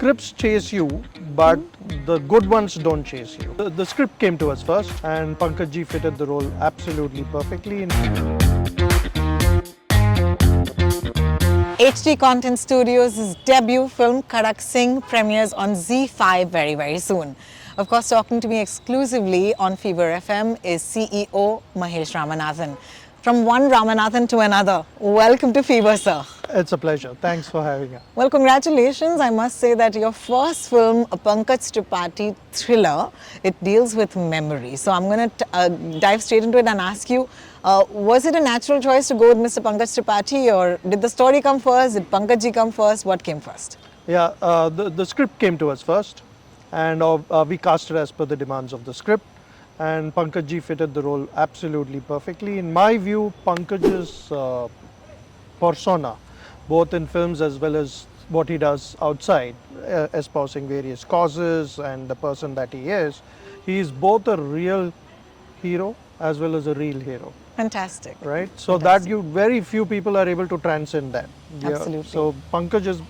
scripts chase you, but the good ones don't chase you. The script came to us first, and Pankaj ji fitted the role absolutely perfectly. HD Content Studios' debut film Kadak Singh premieres on Z5 very soon. Of course, talking to me exclusively on Fever FM is CEO Mahesh Ramanathan. From one Ramanathan to another, welcome to Fever, sir. It's a pleasure. Thanks for having us. Well, congratulations. I must say that your first film, a Pankaj Tripathi thriller, it deals with memory. So I'm going to dive straight into it and ask you, was it a natural choice to go with Mr. Pankaj Tripathi, or did the story come first? Did Pankaj ji come first? What came first? Yeah, the script came to us first, and we cast it as per the demands of the script. And Pankaj ji fitted the role absolutely perfectly. In my view, Pankaj's persona, both in films as well as what he does outside, espousing various causes and the person that he is both a real hero as well as a real hero. Fantastic. Right? So Fantastic. that very few people are able to transcend that. Absolutely. So Pankaj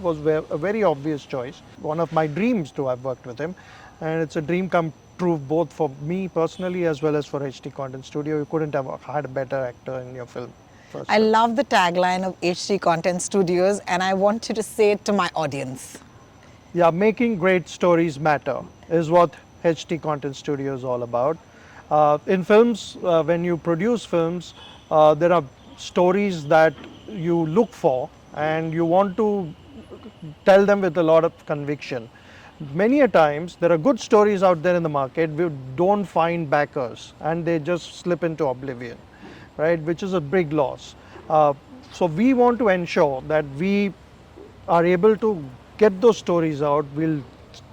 was a very obvious choice. One of my dreams to have worked with him, and it's a dream come true both for me personally as well as for HD Content Studio. You couldn't have had a better actor in your film. I love the tagline of HD Content Studios, and I want you to say it to my audience. Yeah, making great stories matter is what HD Content Studio is all about. In films, when you produce films, there are stories that you look for and you want to tell them with a lot of conviction. Many a times, there are good stories out there in the market, we don't find backers and they just slip into oblivion, right? Which is a big loss. So we want to ensure that we are able to get those stories out. We'll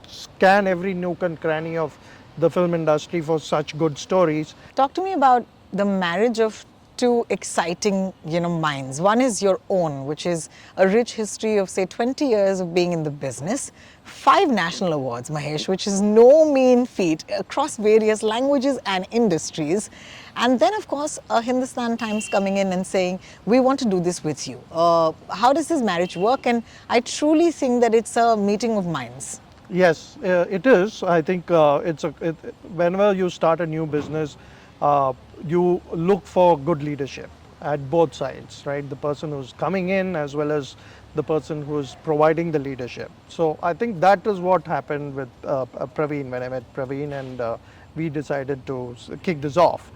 scan every nook and cranny of the film industry for such good stories. Talk to me about the marriage of two exciting, minds. One is your own, which is a rich history of, say, 20 years of being in the business, 5 national awards, Mahesh, which is no mean feat across various languages and industries. And then, of course, Hindustan Times coming in and saying, we want to do this with you. How does this marriage work? And I truly think that it's a meeting of minds. Yes, it is. I think whenever you start a new business, you look for good leadership at both sides, right? The person who's coming in as well as the person who's providing the leadership. So I think that is what happened with Praveen when I met Praveen, and we decided to kick this off.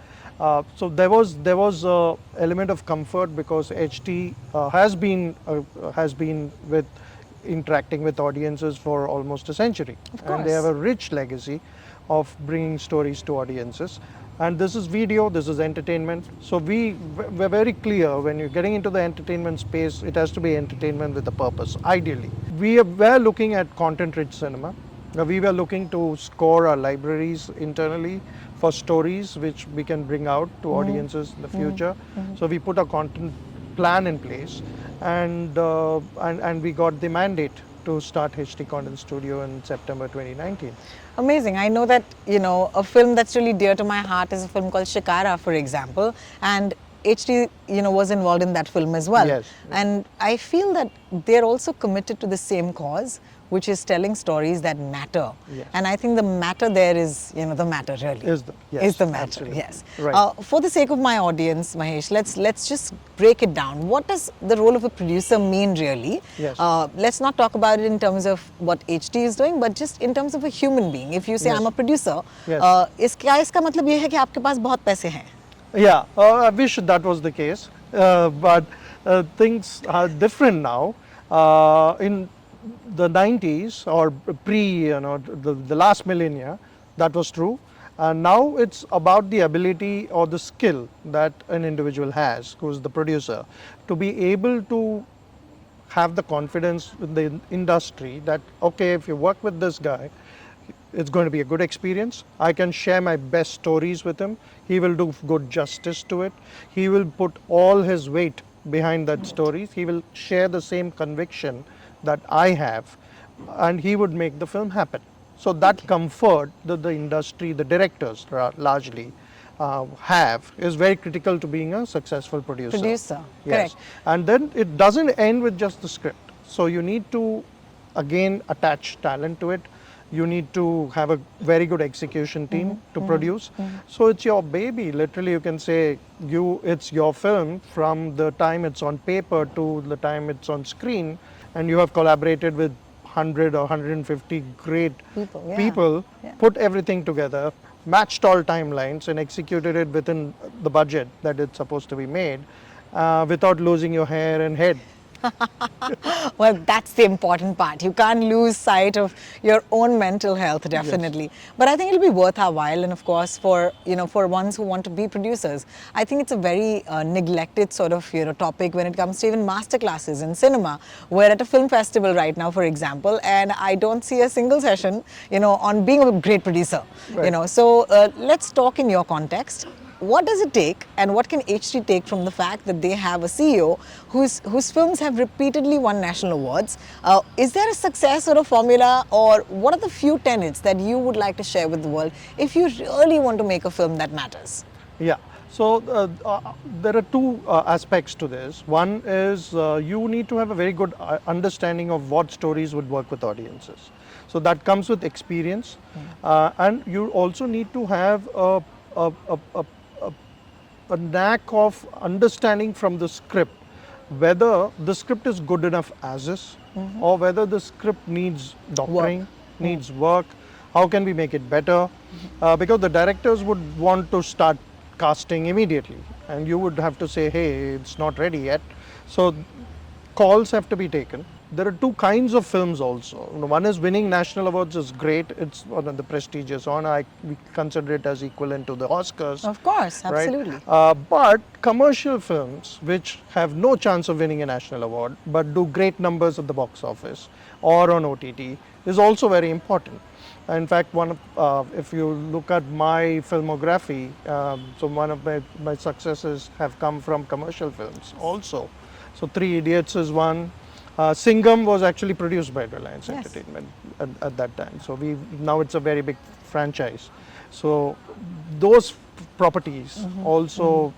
So there was a element of comfort because HT has been with interacting with audiences for almost a century, and they have a rich legacy of bringing stories to audiences. And this is video, this is entertainment. So we're very clear, when you're getting into the entertainment space, it has to be entertainment with a purpose, ideally. We were looking at content-rich cinema. We were looking to score our libraries internally for stories which we can bring out to audiences in the future. So we put a content plan in place, and we got the mandate to start HD Content Studio in September 2019. Amazing. I know that, a film that's really dear to my heart is a film called Shikara, for example, and HD, was involved in that film as well. Yes. And I feel that they're also committed to the same cause, which is telling stories that matter. Yes. And I think the matter there is, the matter really. Is the matter, absolutely. yes. Right. For the sake of my audience, Mahesh, let's just break it down. What does the role of a producer mean really? Yes. Let's not talk about it in terms of what HD is doing, but just in terms of a human being. If you say, Yes. I'm a producer, Yes. इसका मतलब ये है कि आपके पास बहुत पैसे हैं. Yeah, I wish that was the case, but things are different now. In the 90s or the last millennia, that was true. And now it's about the ability or the skill that an individual has, who's the producer, to be able to have the confidence in the industry that, okay, if you work with this guy, it's going to be a good experience. I can share my best stories with him. He will do good justice to it. He will put all his weight behind that story. He will share the same conviction that I have, and he would make the film happen. So that comfort that the industry, the directors largely have, is very critical to being a successful producer. Producer, Yes. correct. And then it doesn't end with just the script. So you need to again attach talent to it. You need to have a very good execution team to produce. So it's your baby. Literally, you can say it's your film from the time it's on paper to the time it's on screen, and you have collaborated with 100 or 150 great People, yeah. people, Yeah. put everything together, matched all timelines, and executed it within the budget that it's supposed to be made, without losing your hair and head. Well, that's the important part. You can't lose sight of your own mental health, definitely. But I think it'll be worth our while, and of course, for ones who want to be producers, I think it's a very neglected sort of topic when it comes to even masterclasses in cinema. We're at a film festival right now, for example, and I don't see a single session, on being a great producer. Right. So let's talk in your context. What does it take, and what can HT take from the fact that they have a CEO whose films have repeatedly won national awards? Is there a success or a formula, or what are the few tenets that you would like to share with the world if you really want to make a film that matters? Yeah. So there are two aspects to this. One is you need to have a very good understanding of what stories would work with audiences. So that comes with experience, and you also need to have a, a, a, a knack of understanding from the script whether the script is good enough as is, or whether the script needs doctoring, needs work. How can we make it better? Because the directors would want to start casting immediately, and you would have to say, hey, it's not ready yet. So calls have to be taken. There are two kinds of films also. One is winning national awards is great. It's one of the prestigious honor. We consider it as equivalent to the Oscars. Of course, Right? absolutely. But commercial films which have no chance of winning a national award but do great numbers at the box office or on OTT is also very important. In fact, if you look at my filmography, so one of my successes have come from commercial films also. So Three Idiots is one. Singham was actually produced by Reliance Yes. Entertainment at that time. So now it's a very big franchise. So those properties also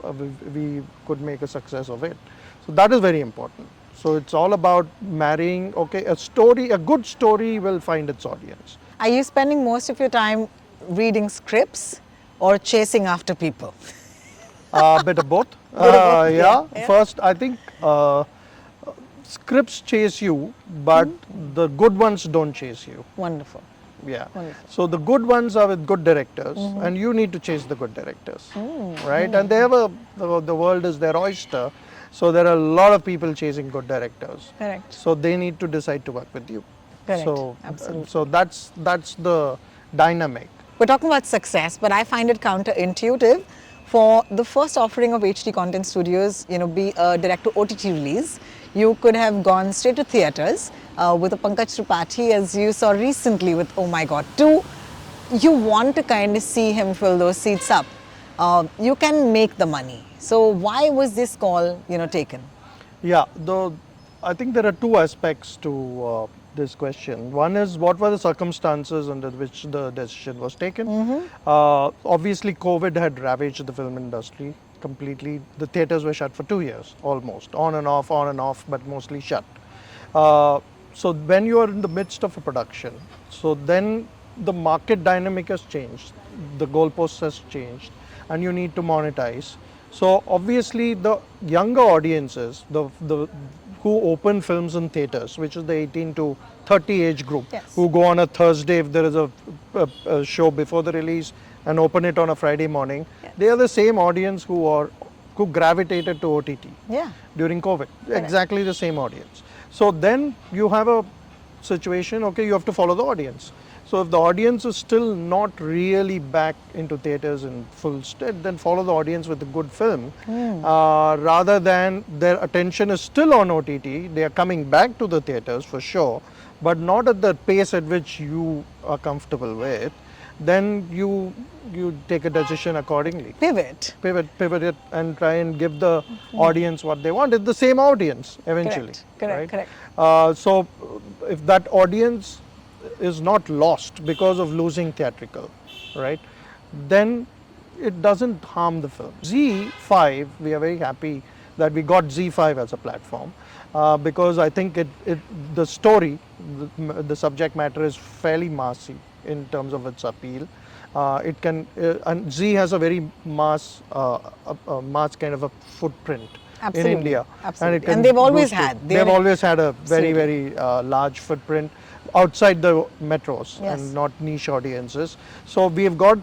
we could make a success of it. So that is very important. So it's all about marrying. Okay, a good story will find its audience. Are you spending most of your time reading scripts or chasing after people? A bit of both. Bit of both, Yeah. yeah. First, I think scripts chase you, but the good ones don't chase you. Wonderful. Yeah. Wonderful. So the good ones are with good directors, and you need to chase the good directors, right? And they have the world is their oyster, so there are a lot of people chasing good directors. Correct. So they need to decide to work with you. Correct. So Absolutely. so that's the dynamic. We're talking about success, but I find it counterintuitive for the first offering of HT Content Studios, be a direct to OTT release. You could have gone straight to theatres with a Pankaj Tripathi, as you saw recently with Oh My God 2. You want to kind of see him fill those seats up. You can make the money. So why was this call, taken? Yeah, though I think there are two aspects to this question. One is what were the circumstances under which the decision was taken. Obviously, COVID had ravaged the film industry completely. The theaters were shut for 2 years almost, on and off, but mostly shut. So when you are in the midst of a production, so then the market dynamic has changed, the goalposts has changed, and you need to monetize. So obviously the younger audiences, the who open films in theaters, which is the 18 to 30 age group, Yes. who go on a Thursday if there is a show before the release and open it on a Friday morning, they are the same audience who gravitated to OTT Yeah. during COVID. Exactly the same audience. So then you have a situation, okay, you have to follow the audience. So if the audience is still not really back into theaters in full stead, then follow the audience with a good film. Rather than their attention is still on OTT, they are coming back to the theaters for sure, but not at the pace at which you are comfortable with, then you take a decision accordingly. Pivot. Pivot it and try and give the audience what they want. It's the same audience eventually. Correct. So if that audience is not lost because of losing theatrical, right, then it doesn't harm the film. Z5, we are very happy that we got Z5 as a platform, because I think the story, the subject matter is fairly massy in terms of its appeal. It can and Z has a very mass kind of a footprint in Absolutely, India, and it absolutely. And can they've always boost to. had. They've always had a very Absolutely. very large footprint outside the metros and Yes. not niche audiences. So we've got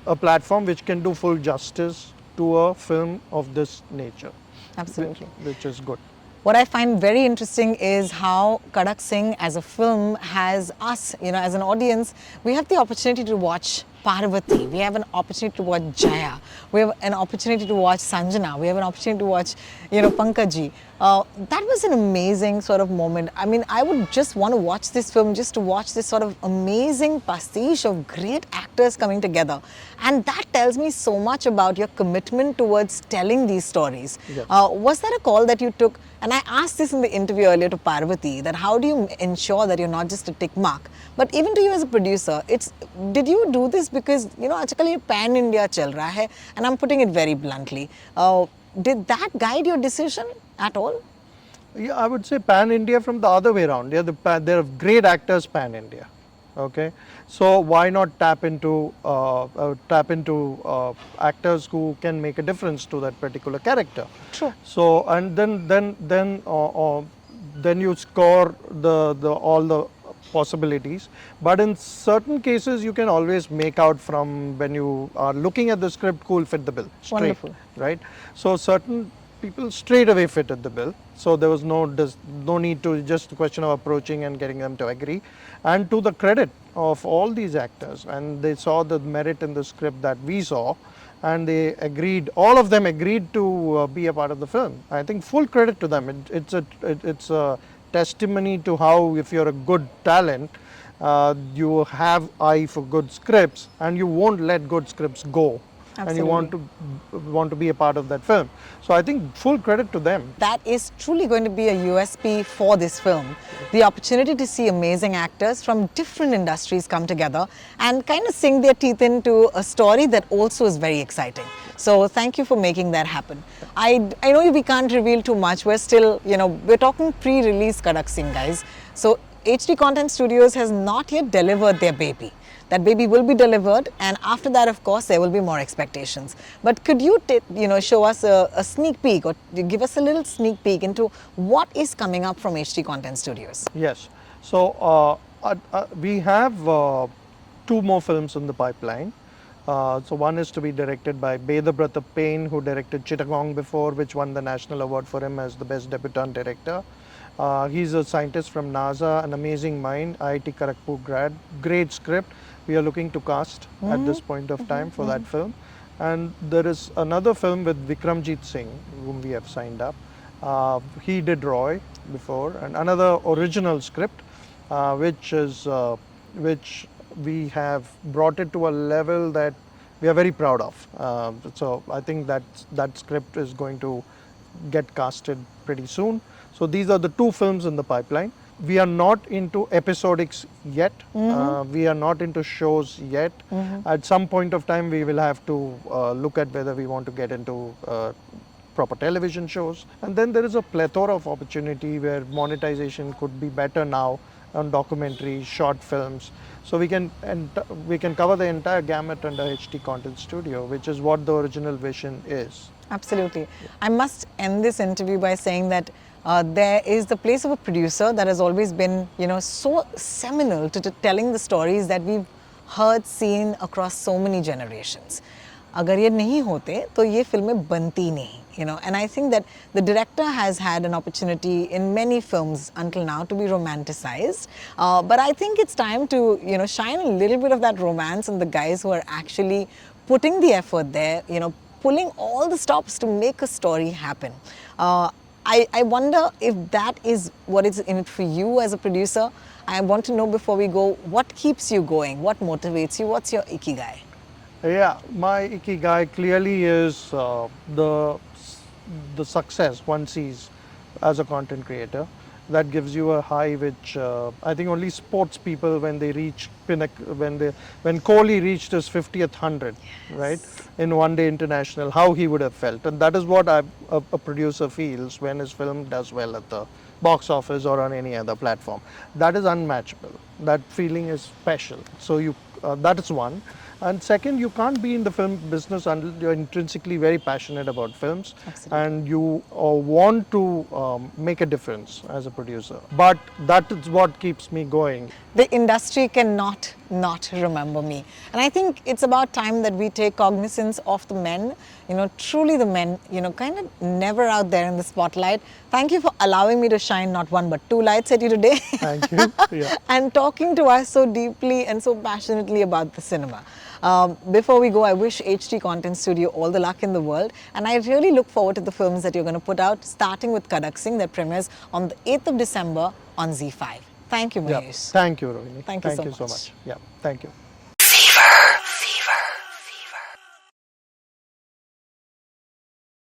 a platform which can do full justice to a film of this nature, Absolutely. which is good. What I find very interesting is how Kadak Singh as a film has us, as an audience, we have the opportunity to watch Parvathy, we have an opportunity to watch Jaya, we have an opportunity to watch Sanjana, we have an opportunity to watch, Pankaj. That was an amazing sort of moment. I mean, I would just want to watch this film just to watch this sort of amazing pastiche of great actors coming together. And that tells me so much about your commitment towards telling these stories. Yes. Was that a call that you took? And I asked this in the interview earlier to Parvathy, that how do you ensure that you're not just a tick mark, but even to you as a producer, did you do this because, आजकल ये pan India चल रहा है, and I'm putting it very bluntly. Did that guide your decision at all? Yeah, I would say pan India from the other way around. Yeah, there are great actors pan India. Okay, so why not tap into actors who can make a difference to that particular character? True. So and then you score the all the possibilities. But in certain cases, you can always make out from when you are looking at the script who will fit the bill. Straight, Wonderful. right? So certain people straight away fitted the bill. So there was no need to just a question of approaching and getting them to agree. And to the credit of all these actors, and they saw the merit in the script that we saw, and they agreed. All of them agreed to be a part of the film. I think full credit to them. It's a testimony to how, if you're a good talent, you have eye for good scripts, and you won't let good scripts go. And you want to be a part of that film. So I think full credit to them. That is truly going to be a USP for this film. The opportunity to see amazing actors from different industries come together and kind of sink their teeth into a story that also is very exciting. So thank you for making that happen. I know we can't reveal too much. We're still, we're talking pre-release Kadak Singh, guys. So HD Content Studios has not yet delivered their baby. That baby will be delivered, and after that, of course, there will be more expectations. But could you, show us a sneak peek, or give us a little sneak peek into what is coming up from HD Content Studios? Yes. So we have 2 more films in the pipeline. So one is to be directed by Bedabrata Payne, who directed Chittagong before, which won the national award for him as the best debutant director. He's a scientist from NASA, an amazing mind, IIT Kharagpur grad, great script. We are looking to cast at this point of time for that film. And there is another film with Vikramjit Singh, whom we have signed up. He did Roy before, and another original script, which we have brought it to a level that we are very proud of. So I think that script is going to get casted pretty soon. So these are the 2 films in the pipeline. We are not into episodics yet. We are not into shows yet. At some point of time, we will have to look at whether we want to get into proper television shows. And then there is a plethora of opportunity where monetization could be better now on documentaries, short films. So we can cover the entire gamut under HD Content Studio, which is what the original vision is. Absolutely. I must end this interview by saying that there is the place of a producer that has always been, so seminal to telling the stories that we've heard, seen across so many generations. अगर ये नहीं होते तो ये फिल्में बनती नहीं, and I think that the director has had an opportunity in many films until now to be romanticized, but I think it's time to shine a little bit of that romance on the guys who are actually putting the effort there, pulling all the stops to make a story happen. I wonder if that is what is in it for you as a producer. I want to know before we go, what keeps you going? What motivates you? What's your ikigai? Yeah, my ikigai clearly is the success one sees as a content creator. that gives you a high which I think only sports people when they reach when Kohli reached his 50th hundred, right, in one day international, how he would have felt, and that is what a producer feels when his film does well at the box office or on any other platform. That is unmatchable. That feeling is special. So that is one. And second, you can't be in the film business until you're intrinsically very passionate about films. Absolutely. And you want to make a difference as a producer. But that is what keeps me going. The industry cannot not remember me. And I think it's about time that we take cognizance of the men, truly the men, kind of never out there in the spotlight. Thank you for allowing me to shine not one but two lights at you today. Thank you. Yeah. And talking to us so deeply and so passionately about the cinema. Before we go, I wish HT Content Studio all the luck in the world, and I really look forward to the films that you're going to put out, starting with Kadak Singh that premieres on the 8th of December on Z5. Thank you, Yeah. Mahesh. Thank you, Rohini. Thank you so so much. much. Yeah. Thank you.